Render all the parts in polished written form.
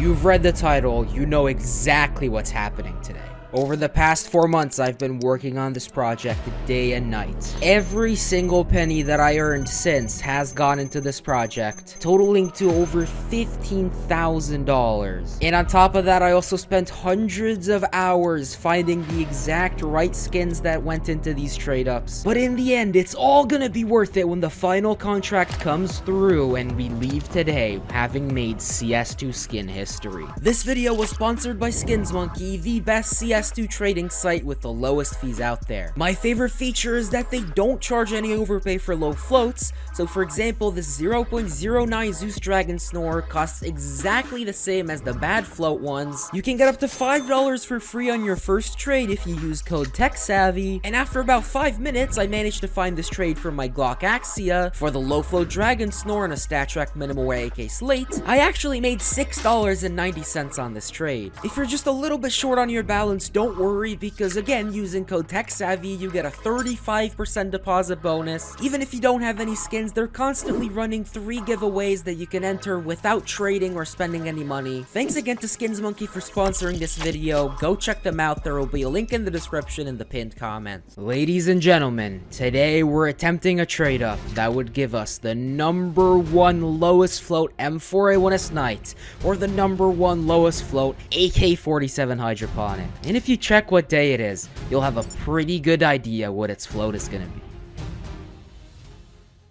You've read the title, you know exactly what's happening today. Over the past 4 months, I've been working on this project day and night. Every single penny that I earned since has gone into this project, totaling to over $15,000. And on top of that, I also spent hundreds of hours finding the exact right skins that went into these trade-ups. But in the end, it's all gonna be worth it when the final contract comes through and we leave today having made CS2 skin history. This video was sponsored by SkinsMonkey, the best CS2 trading site with the lowest fees out there. My favorite feature is that they don't charge any overpay for low floats. So for example, this 0.09 Zeus Dragon Snore costs exactly the same as the bad float ones. You can get up to $5 for free on your first trade if you use code TECHSAVVY. And after about 5 minutes, I managed to find this trade for my Glock Axia for the low float Dragon Snore and a StatTrak Minimal AK Slate. I actually made $6.90 on this trade. If you're just a little bit short on your balance, don't worry, because again, using code TECHSAVVY, you get a 35% deposit bonus. Even if you don't have any skins, they're constantly running 3 giveaways that you can enter without trading or spending any money. Thanks again to SkinsMonkey for sponsoring this video. Go check them out. There will be a link in the description in the pinned comment. Ladies and gentlemen, today we're attempting a trade up that would give us the #1 lowest float M4A1S Knight or the #1 lowest float AK-47 Hydroponic. And if you check what day it is, you'll have a pretty good idea what its float is gonna be.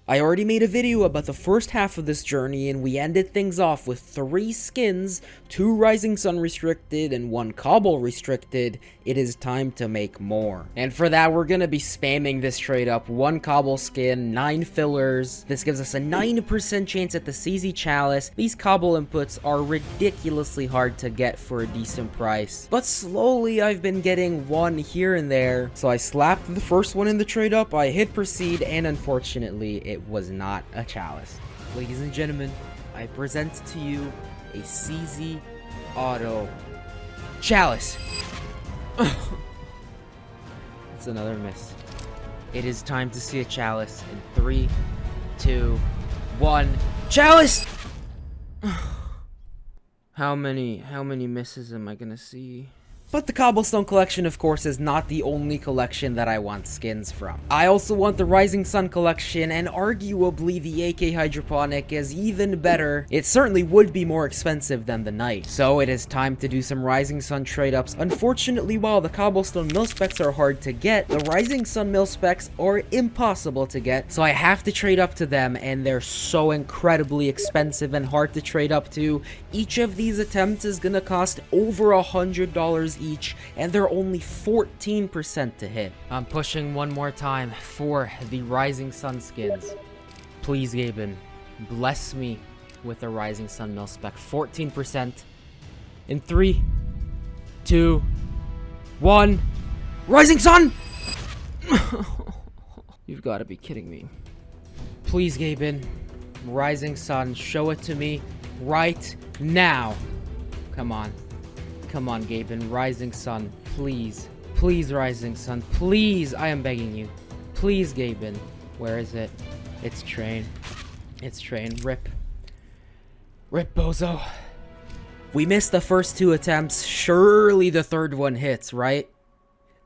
I already made a video about the first half of this journey, and we ended things off with 3 skins, 2 Rising Sun restricted and 1 Cobble restricted. It is time to make more. And for that, we're gonna be spamming this trade up. 1 Cobble skin, 9 fillers. This gives us a 9% chance at the CZ Chalice. These Cobble inputs are ridiculously hard to get for a decent price. But slowly, I've been getting 1 here and there. So I slapped the first one in the trade up, I hit proceed, and unfortunately, it was not a Chalice. Ladies and gentlemen, I present to you a CZ Auto Chalice. It's another miss. It is time to see a Chalice in 3, 2, 1. Chalice! How many misses am I gonna see? But the Cobblestone collection, of course, is not the only collection that I want skins from. I also want the Rising Sun collection, and arguably the AK Hydroponic is even better. It certainly would be more expensive than the Knight. So it is time to do some Rising Sun trade-ups. Unfortunately, while the Cobblestone mil-specs are hard to get, the Rising Sun mil-specs are impossible to get. So I have to trade up to them, and they're so incredibly expensive and hard to trade up to. Each of these attempts is gonna cost over $100 each, and they're only 14% to hit. I'm pushing one more time for the Rising Sun skins. Please, Gaben, bless me with a Rising Sun mil-spec. 14%. In 3, 2, 1. Rising Sun! You've got to be kidding me. Please, Gaben, Rising Sun, show it to me right now. Come on. Come on, Gaben. Rising Sun. Please. Please, Rising Sun. Please. I am begging you. Please, Gaben. Where is it? It's train. It's train. Rip. Rip, bozo. We missed the first 2 attempts. Surely the third one hits, right?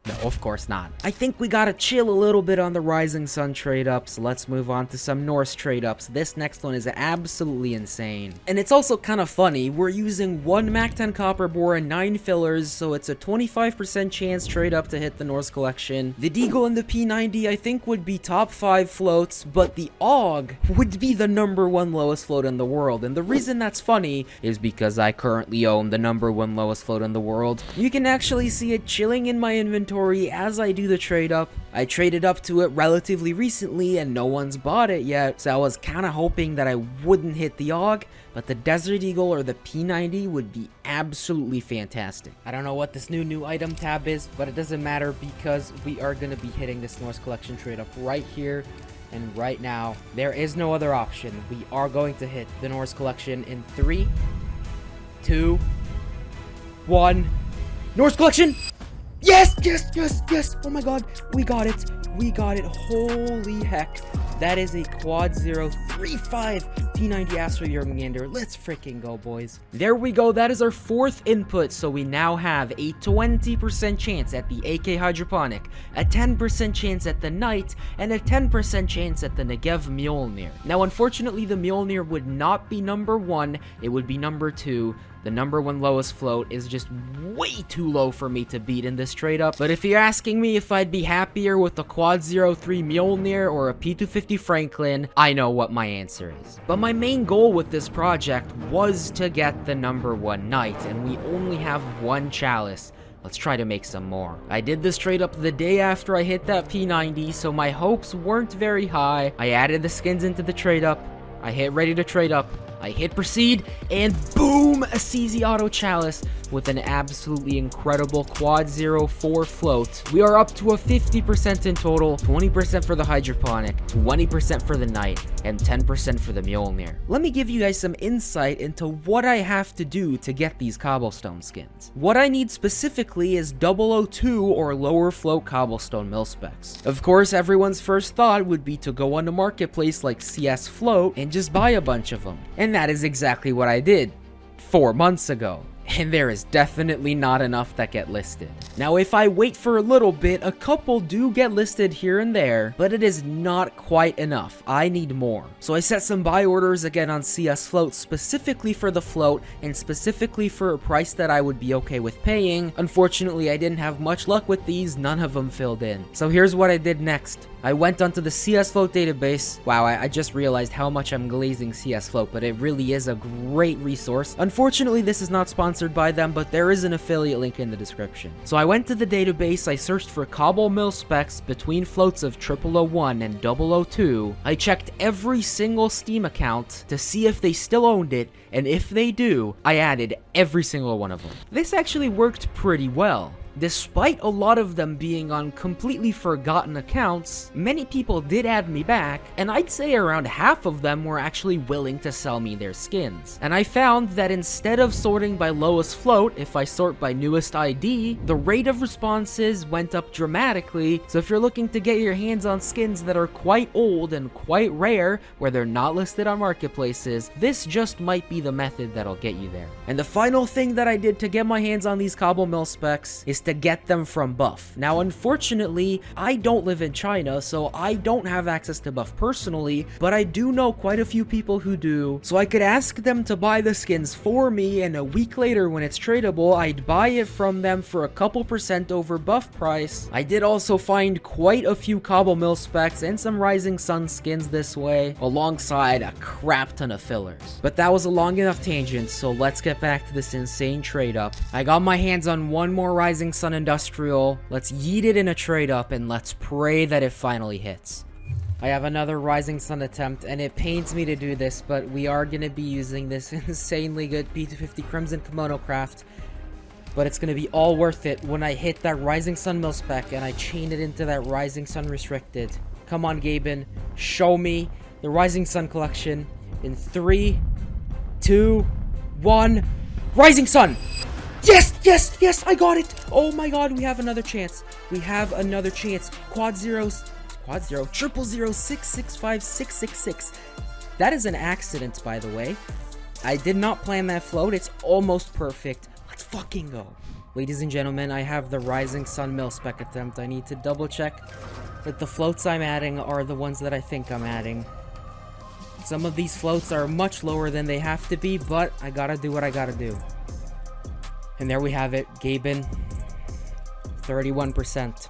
No, of course not. I think we gotta chill a little bit on the Rising Sun trade-ups. Let's move on to some Norse trade-ups. This next one is absolutely insane. And it's also kind of funny. We're using 1 MAC-10 copper bore and 9 fillers, so it's a 25% chance trade-up to hit the Norse collection. The Deagle and the P90 I think would be top 5 floats, but the AUG would be the #1 lowest float in the world. And the reason that's funny is because I currently own the #1 lowest float in the world. You can actually see it chilling in my inventory as I do the trade up. I traded up to it relatively recently and no one's bought it yet, so I was kind of hoping that I wouldn't hit the AUG, but the Desert Eagle or the P90 would be absolutely fantastic. I don't know what this new item tab is, but it doesn't matter because we are going to be hitting this Norse collection trade up right here and right now. There is no other option. We are going to hit the Norse collection in 3, 2, 1. Norse collection! Yes, yes, yes, yes. Oh my god, we got it. We got it. Holy heck. That is a quad 035 T90 Astro Meander. Let's freaking go, boys. There we go. That is our 4th input. So we now have a 20% chance at the AK Hydroponic, a 10% chance at the Knight, and a 10% chance at the Negev Mjolnir. Now, unfortunately, the Mjolnir would not be number 1. It would be number 2. The number 1 lowest float is just way too low for me to beat in this trade up. But if you're asking me if I'd be happier with a Quad 03 Mjolnir or a P250 Franklin, I know what my answer is. But my main goal with this project was to get the number 1 Knight, and we only have 1 Chalice. Let's try to make some more. I did this trade up the day after I hit that P90, so my hopes weren't very high. I added the skins into the trade up. I hit ready to trade up. I hit proceed, and boom, a CZ Auto Chalice with an absolutely incredible Quad 04 float. We are up to a 50% in total, 20% for the Hydroponic, 20% for the Knight, and 10% for the Mjolnir. Let me give you guys some insight into what I have to do to get these cobblestone skins. What I need specifically is 002 or lower float cobblestone mil specs. Of course, everyone's first thought would be to go on a marketplace like CS Float and just buy a bunch of them. And that is exactly what I did 4 months ago. And there is definitely not enough that get listed. Now, if I wait for a little bit, a couple do get listed here and there, but it is not quite enough. I need more. So I set some buy orders again on CS Float specifically for the float and specifically for a price that I would be okay with paying. Unfortunately, I didn't have much luck with these. None of them filled in. So here's what I did next. I went onto the CS Float database. Wow, I just realized how much I'm glazing CS Float, but it really is a great resource. Unfortunately, this is not sponsored by them, but there is an affiliate link in the description. So I went to the database, I searched for cobble mil specs between floats of 0001 and 002. I checked every single Steam account to see if they still owned it, and if they do, I added every single one of them. This actually worked pretty well. Despite a lot of them being on completely forgotten accounts, many people did add me back, and I'd say around half of them were actually willing to sell me their skins. And I found that instead of sorting by lowest float, if I sort by newest ID, the rate of responses went up dramatically. So if you're looking to get your hands on skins that are quite old and quite rare, where they're not listed on marketplaces, this just might be the method that'll get you there. And the final thing that I did to get my hands on these cobble mil specs is to get them from Buff. Now, unfortunately, I don't live in China, so I don't have access to Buff personally, but I do know quite a few people who do, so I could ask them to buy the skins for me, and a week later when it's tradable, I'd buy it from them for a couple % over Buff price. I did also find quite a few cobble mil specs and some Rising Sun skins this way, alongside a crap ton of fillers. But that was a long enough tangent, so let's get back to this insane trade up. I got my hands on one more Rising Sun Industrial. Let's yeet it in a trade up and let's pray that it finally hits. I have another Rising Sun attempt, and it pains me to do this, but we are going to be using this insanely good P250 Crimson Kimono Craft. But it's going to be all worth it when I hit that Rising Sun mil spec and I chain it into that Rising Sun Restricted. Come on, Gaben. Show me the Rising Sun collection in 3, 2, 1. Rising Sun! Yes, yes, yes, I got it. Oh my god, we have another chance. We have another chance. Quad 0, 000066566. That is an accident, by the way. I did not plan that float. It's almost perfect. Let's fucking go. Ladies and gentlemen, I have the Rising Sun mil spec attempt. I need to double check that the floats I'm adding are the ones that I think I'm adding. Some of these floats are much lower than they have to be, but I gotta do what I gotta do. And there we have it, Gaben, 31%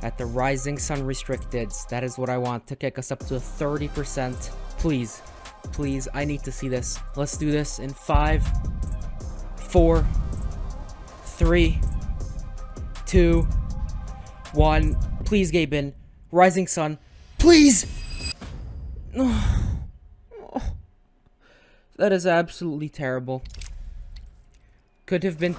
at the Rising Sun Restricteds. That is what I want to kick us up to 30%. Please, please, I need to see this. Let's do this in 5, 4, 3, 2, 1. Please, Gaben, Rising Sun, please! That is absolutely terrible. Could have been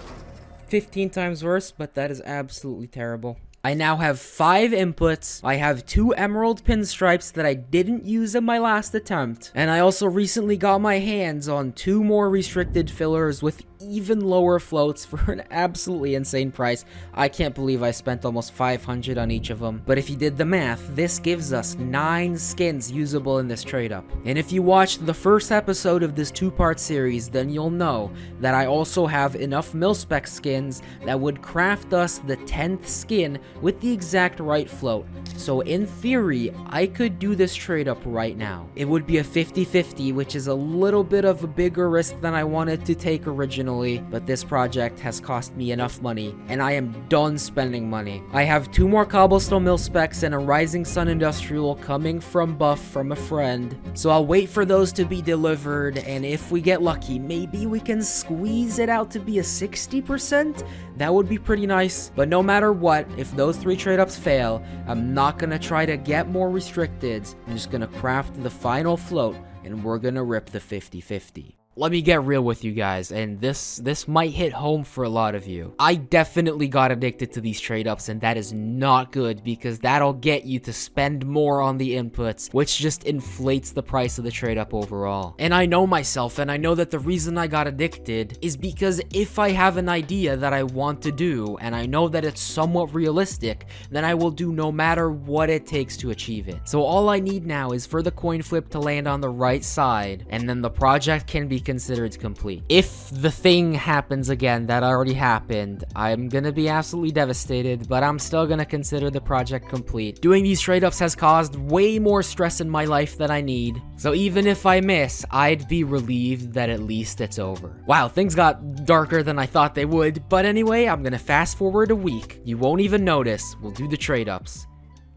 15 times worse, but that is absolutely terrible. I now have 5 inputs. I have 2 emerald pinstripes that I didn't use in my last attempt. And I also recently got my hands on 2 more restricted fillers with even lower floats for an absolutely insane price. I can't believe I spent almost 500 on each of them. But if you did the math, this gives us 9 skins usable in this trade up. And if you watched the first episode of this 2-part series, then you'll know that I also have enough mil-spec skins that would craft us the 10th skin with the exact right float. So in theory, I could do this trade up right now. It would be a 50-50, which is a little bit of a bigger risk than I wanted to take originally, but this project has cost me enough money, and I am done spending money. I have 2 more cobblestone mil-specs and a rising sun industrial coming from buff from a friend, so I'll wait for those to be delivered, and if we get lucky, maybe we can squeeze it out to be a 60%? That would be pretty nice. But no matter what, if those 3 trade-ups fail, I'm not gonna try to get more restricteds. I'm just gonna craft the final float, and we're gonna rip the 50-50. Let me get real with you guys, and this might hit home for a lot of you. I definitely got addicted to these trade-ups, and that is not good, because that'll get you to spend more on the inputs, which just inflates the price of the trade-up overall. And I know myself, and I know that the reason I got addicted is because if I have an idea that I want to do, and I know that it's somewhat realistic, then I will do no matter what it takes to achieve it. So all I need now is for the coin flip to land on the right side, and then the project can be considered complete. If the thing happens again that already happened, I'm gonna be absolutely devastated, but I'm still gonna consider the project complete. Doing these trade-ups has caused way more stress in my life than I need, so even if I miss, I'd be relieved that at least it's over. Wow, things got darker than I thought they would, but anyway, I'm gonna fast forward a week. You won't even notice. We'll do the trade-ups,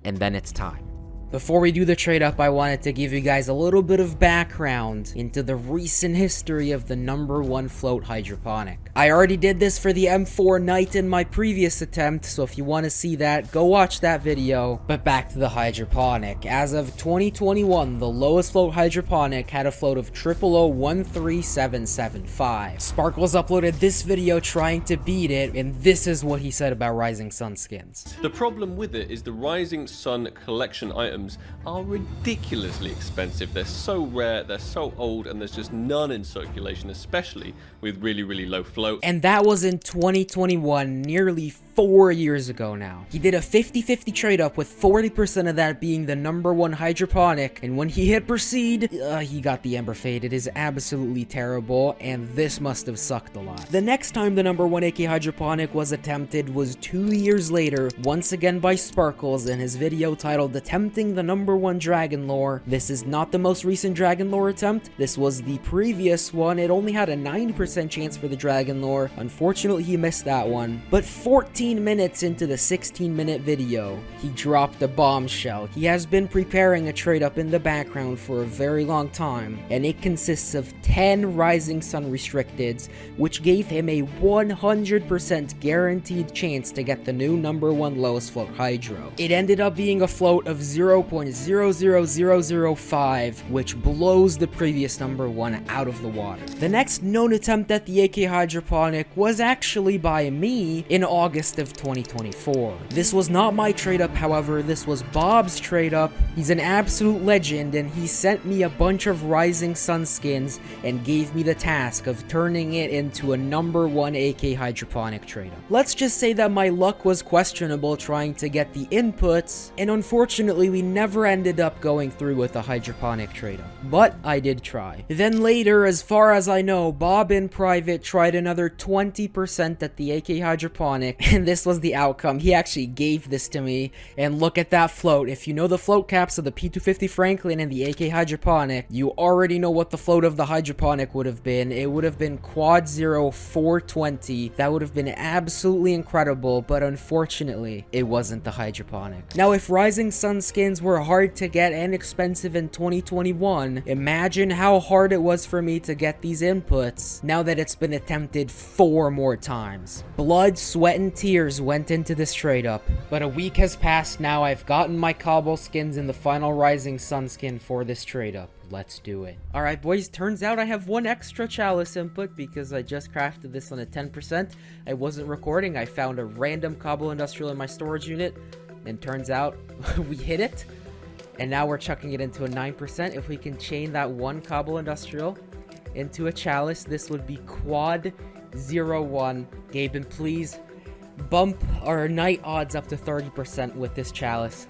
and then it's time. Before we do the trade up, I wanted to give you guys a little bit of background into the recent history of the #1 float hydroponic. I already did this for the M4 Knight in my previous attempt, so if you want to see that, go watch that video. But back to the hydroponic. As of 2021, the lowest float hydroponic had a float of 000-13775. Sparkles uploaded this video trying to beat it, and this is what he said about Rising Sun skins. The problem with it is the Rising Sun collection items are ridiculously expensive. They're so rare, they're so old, and there's just none in circulation, especially with really low float. And that was in 2021, nearly 4 years ago now. He did a 50-50 trade up with 40% of that being the #1 hydroponic, and when he hit proceed, he got the Ember Fade. It is absolutely terrible, and this must have sucked a lot. The next time the #1 AK hydroponic was attempted was 2 years later, once again by Sparkles in his video titled Attempting the #1 Dragon Lore. This is not the most recent Dragon Lore attempt. This was the previous one. It only had a 9% chance for the Dragon Lore. Unfortunately, he missed that one. But 14 minutes into the 16-minute video, he dropped a bombshell. He has been preparing a trade up in the background for a very long time, and it consists of 10 Rising Sun restricteds, which gave him a 100% guaranteed chance to get the new #1 lowest float hydro. It ended up being a float of 0.00005, which blows the previous #1 out of the water. The next known attempt at the AK hydroponic was actually by me in August of 2024. This was not my trade up, however. This was Bob's trade up. He's an absolute legend, and he sent me a bunch of Rising Sun skins and gave me the task of turning it into a #1 AK hydroponic trade up. Let's just say that my luck was questionable trying to get the inputs, and unfortunately we never ended up going through with a hydroponic trade up. But I did try. Then later, as far as I know, Bob in private tried another 20% at the AK hydroponic, and this was the outcome. He actually gave this to me, and look at that float. If you know the float caps of the P250 Franklin and the AK hydroponic, you already know what the float of the hydroponic would have been. It would have been quad 0 420. That would have been absolutely incredible, but unfortunately, it wasn't the hydroponic. Now, if Rising Sun skins skins were hard to get and expensive in 2021, imagine how hard it was for me to get these inputs now that it's been attempted 4 more times. Blood, sweat, and tears went into this trade up, but a week has passed now. I've gotten my cobble skins and the final Rising Sun skin for this trade up. Let's do it. Alright boys, turns out I have 1 extra chalice input because I just crafted this on a 10%. I wasn't recording, I found a random cobble industrial in my storage unit, and turns out we hit it. And now we're chucking it into a 9%. If we can chain that 1 cobble industrial into a chalice, this would be quad 0-1. Gaben, please bump our night odds up to 30% with this chalice.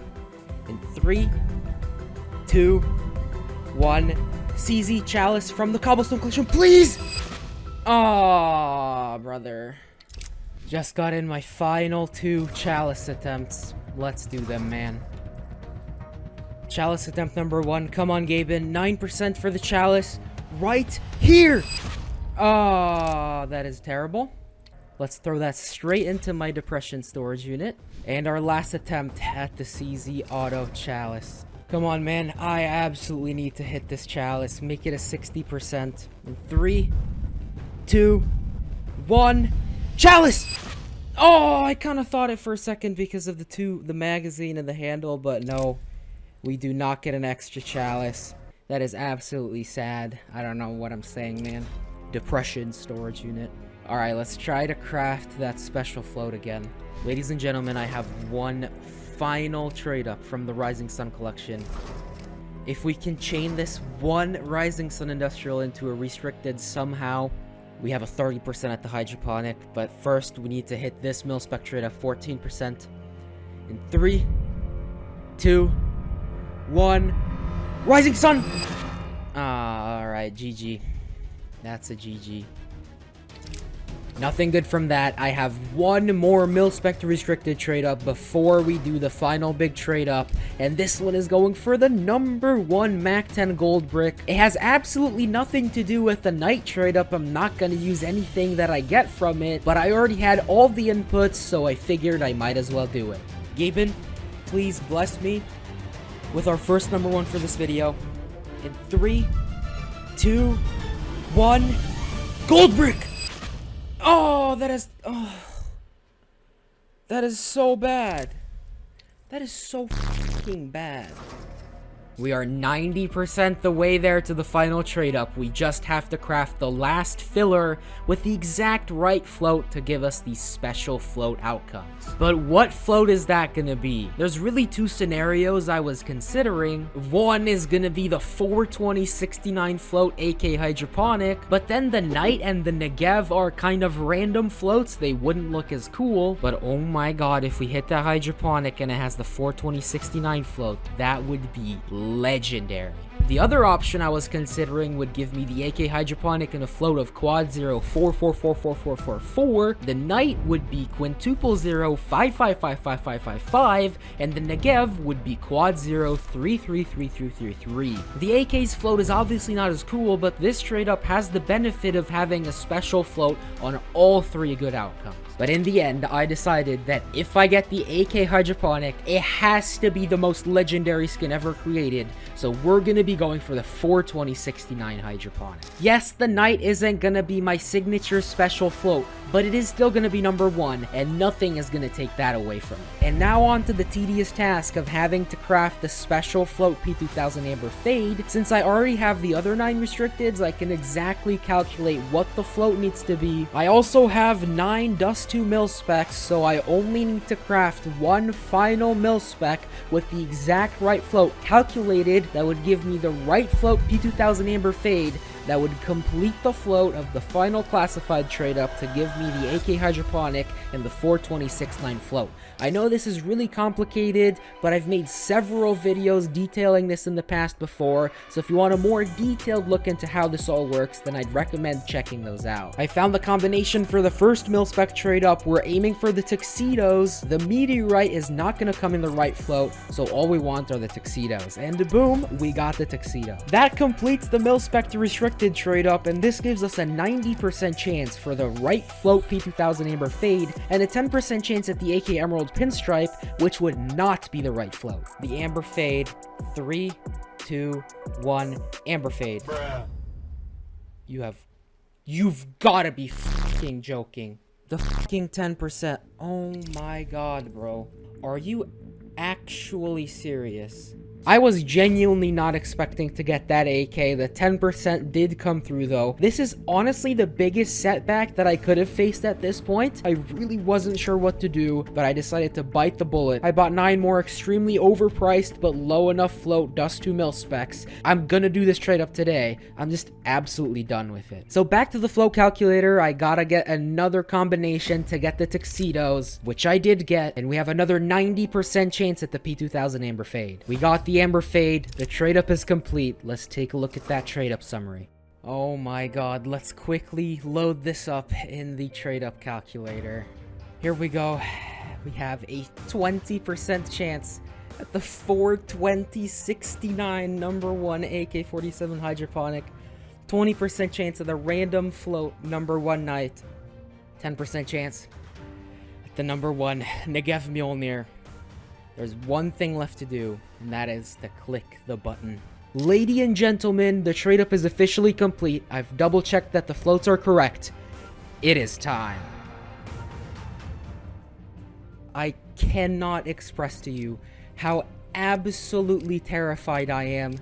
In 3, 2, 1. CZ chalice from the cobblestone collection, please! Aww, brother. Just got in my final 2 chalice attempts. Let's do them, man. Chalice attempt number 1. Come on, Gaben. 9% for the chalice. Right here! Oh, that is terrible. Let's throw that straight into my depression storage unit. And our last attempt at the CZ auto chalice. Come on, man. I absolutely need to hit this chalice. Make it a 60%. In 3, 2, 1. Chalice! Oh, I kind of thought it for a second because of the magazine and the handle, but no. We do not get an extra chalice. That is absolutely sad. I don't know what I'm saying, man. Depression storage unit. Alright, let's try to craft that special float again. Ladies and gentlemen, I have 1 final trade up from the Rising Sun collection. If we can chain this 1 Rising Sun industrial into a restricted somehow, we have a 30% at the hydroponic. But first, we need to hit this mil spec trade up 14%. In 3, 2, 1. Rising Sun! Alright, GG. That's a GG. Nothing good from that. I have 1 more mil-spec restricted trade up before we do the final big trade up, and this one is going for the number 1 Mac 10 gold brick. It has absolutely nothing to do with the night trade up. I'm not going to use anything that I get from it, but I already had all the inputs, so I figured I might as well do it. Gaben, please bless me with our first number 1 for this video. In 3, 2, 1. Gold brick! Oh, that is... Oh. That is so bad. That is so fucking bad. We are 90% the way there to the final trade up. We just have to craft the last filler with the exact right float to give us these special float outcomes. But what float is that gonna be? There's really 2 scenarios I was considering. One is gonna be the 42069 float, AK Hydroponic, but then the Night and the Negev are kind of random floats. They wouldn't look as cool, but oh my god, if we hit the Hydroponic and it has the 42069 float, that would be legendary. The other option I was considering would give me the AK Hydroponic and a float of quad 0 4444444. The Night would be quintuple 0 555555, and the Negev would be quad 0 333333. The AK's float is obviously not as cool, but this trade up has the benefit of having a special float on all 3 good outcomes. But in the end, I decided that if I get the AK Hydroponic, it has to be the most legendary skin ever created, so we're gonna be going for the 42069 Hydroponic. Yes, the Night isn't gonna be my signature special float, but it is still gonna be number 1, and nothing is gonna take that away from it. And now on to the tedious task of having to craft the special float P2000 Amber Fade. Since I already have the other 9 restricteds, I can exactly calculate what the float needs to be. I also have 9 Dust 2 mil specs, so I only need to craft 1 final mil spec with the exact right float calculated that would give me the right float P2000 Amber Fade that would complete the float of the final classified trade up to give me the AK Hydroponic and the 42069 float. I know this is really complicated, but I've made several videos detailing this in the past before, so if you want a more detailed look into how this all works, then I'd recommend checking those out. I found the combination for the first mil-spec trade up. We're aiming for the tuxedos. The meteorite is not going to come in the right float, so all we want are the tuxedos. And boom, we got the tuxedo. That completes the mil-spec to restrict selected trade up, and this gives us a 90% chance for the right float P2000 Amber Fade, and a 10% chance at the AK Emerald Pinstripe, which would not be the right float. The Amber Fade, 3, 2, 1, Amber Fade. Bruh. You've gotta be fucking joking. The fucking 10%. Oh my god, bro. Are you actually serious? I was genuinely not expecting to get that AK. The 10% did come through though. This is honestly the biggest setback that I could have faced at this point. I really wasn't sure what to do, but I decided to bite the bullet. I bought 9 more extremely overpriced but low enough float dust 2 mil specs. I'm gonna do this trade up today. I'm just absolutely done with it. So back to the float calculator. I gotta get another combination to get the tuxedos, which I did get, and we have another 90% chance at the P2000 Amber Fade. We got the Amber Fade. The trade up is complete. Let's take a look at that trade up summary. Oh my god, let's quickly load this up in the trade up calculator. Here we go. We have a 20% chance at the 420.69 number 1 AK-47 Hydroponic. 20% chance of the random float number 1 night. 10% chance at the number 1 Negev Mjolnir. There's one thing left to do, and that is to click the button. Ladies and gentlemen, the trade up is officially complete. I've double checked that the floats are correct. It is time. I cannot express to you how absolutely terrified I am.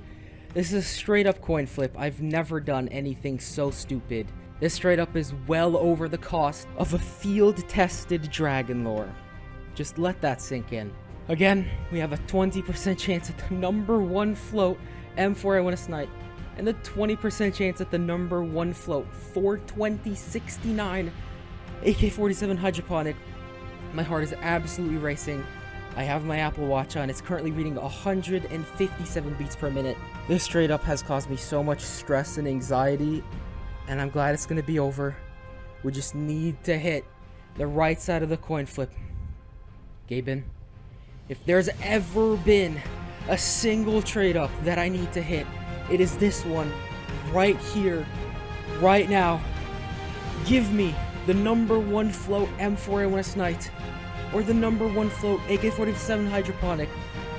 This is a straight up coin flip. I've never done anything so stupid. This trade up is well over the cost of a field tested dragon lore. Just let that sink in. Again, we have a 20% chance at the number 1 float M4 I Win a Snipe, and the 20% chance at the number 1 float 420.69 AK-47 Hydroponic. My heart is absolutely racing. I have my Apple Watch on. It's currently reading 157 beats per minute. This trade up has caused me so much stress and anxiety, and I'm glad it's going to be over. We just need to hit the right side of the coin flip. Gaben, if there's ever been a single trade up that I need to hit, it is this one right here, right now. Give me the number 1 float M4 I Win a Snipe, or the number 1 float AK-47 Hydroponic.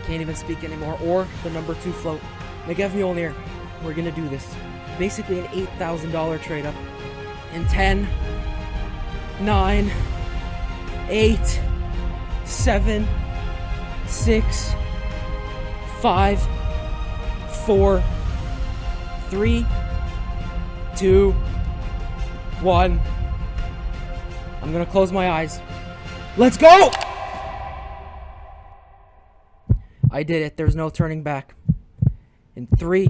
Can't even speak anymore. Or the number 2 float Negev Mjolnir. We're gonna do this. Basically an $8,000 trade up. In 10, 9, 8, 7, 6, 5, 4, 3, 2, 1. I'm gonna close my eyes. Let's go! I did it. There's no turning back. In 3,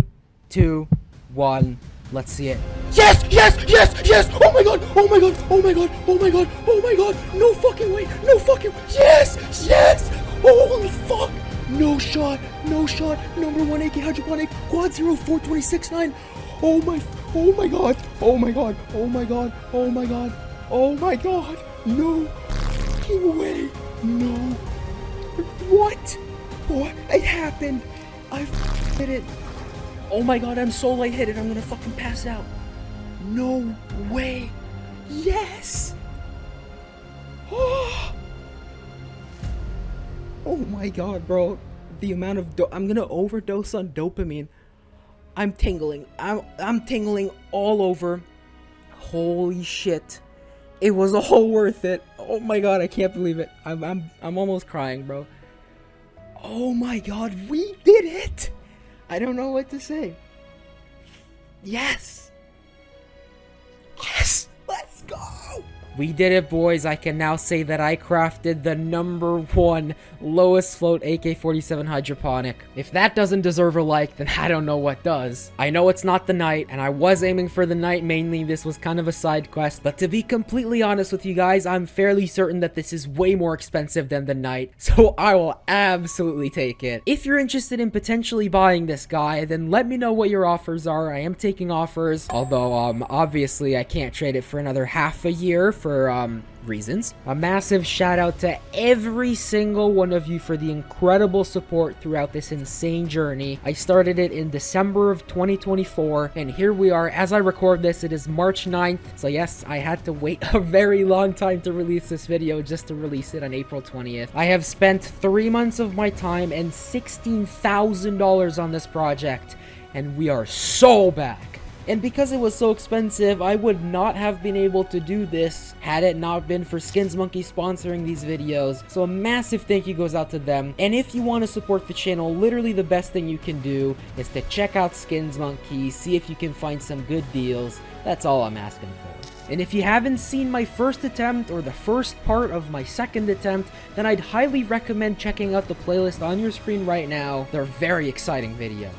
2, 1. Let's see it. Yes! Yes! Yes! Yes! Oh my god! Oh my god! Oh my god! Oh my god! Oh my god! No fucking way! No fucking... Yes! Yes! Holy fuck! No shot! No shot! Number 1 AK Hydroponic Quad 0 420.69. Oh my god! Oh my god! Oh my god! Oh my god! Oh my god! No fucking way! No! What? What? It happened! I hit it! Oh my god, I'm so lightheaded, I'm gonna fucking pass out. No way! Yes! Oh, oh my god, bro. The amount of I'm gonna overdose on dopamine. I'm tingling. I'm tingling all over. Holy shit. It was all worth it. Oh my god, I can't believe it. I'm almost crying, bro. Oh my god, we did it! I don't know what to say. Yes! Yes! Let's go! We did it, boys. I can now say that I crafted the number 1 lowest float AK-47 Hydroponic. If that doesn't deserve a like, then I don't know what does. I know it's not the night, and I was aiming for the night mainly. This was kind of a side quest, but to be completely honest with you guys, I'm fairly certain that this is way more expensive than the night, so I will absolutely take it. If you're interested in potentially buying this guy, then let me know what your offers are. I am taking offers, although obviously I can't trade it for another half a year for reasons. A massive shout out to every single one of you for the incredible support throughout this insane journey. I started it in December of 2024, and here we are. As I record this, it is March 9th. So yes, I had to wait a very long time to release this video just to release it on April 20th. I have spent 3 months of my time and $16,000 on this project, and we are so back. And because it was so expensive, I would not have been able to do this had it not been for Skins Monkey sponsoring these videos. So a massive thank you goes out to them. And if you want to support the channel, literally the best thing you can do is to check out Skins Monkey, see if you can find some good deals. That's all I'm asking for. And if you haven't seen my first attempt or the first part of my second attempt, then I'd highly recommend checking out the playlist on your screen right now. They're very exciting videos.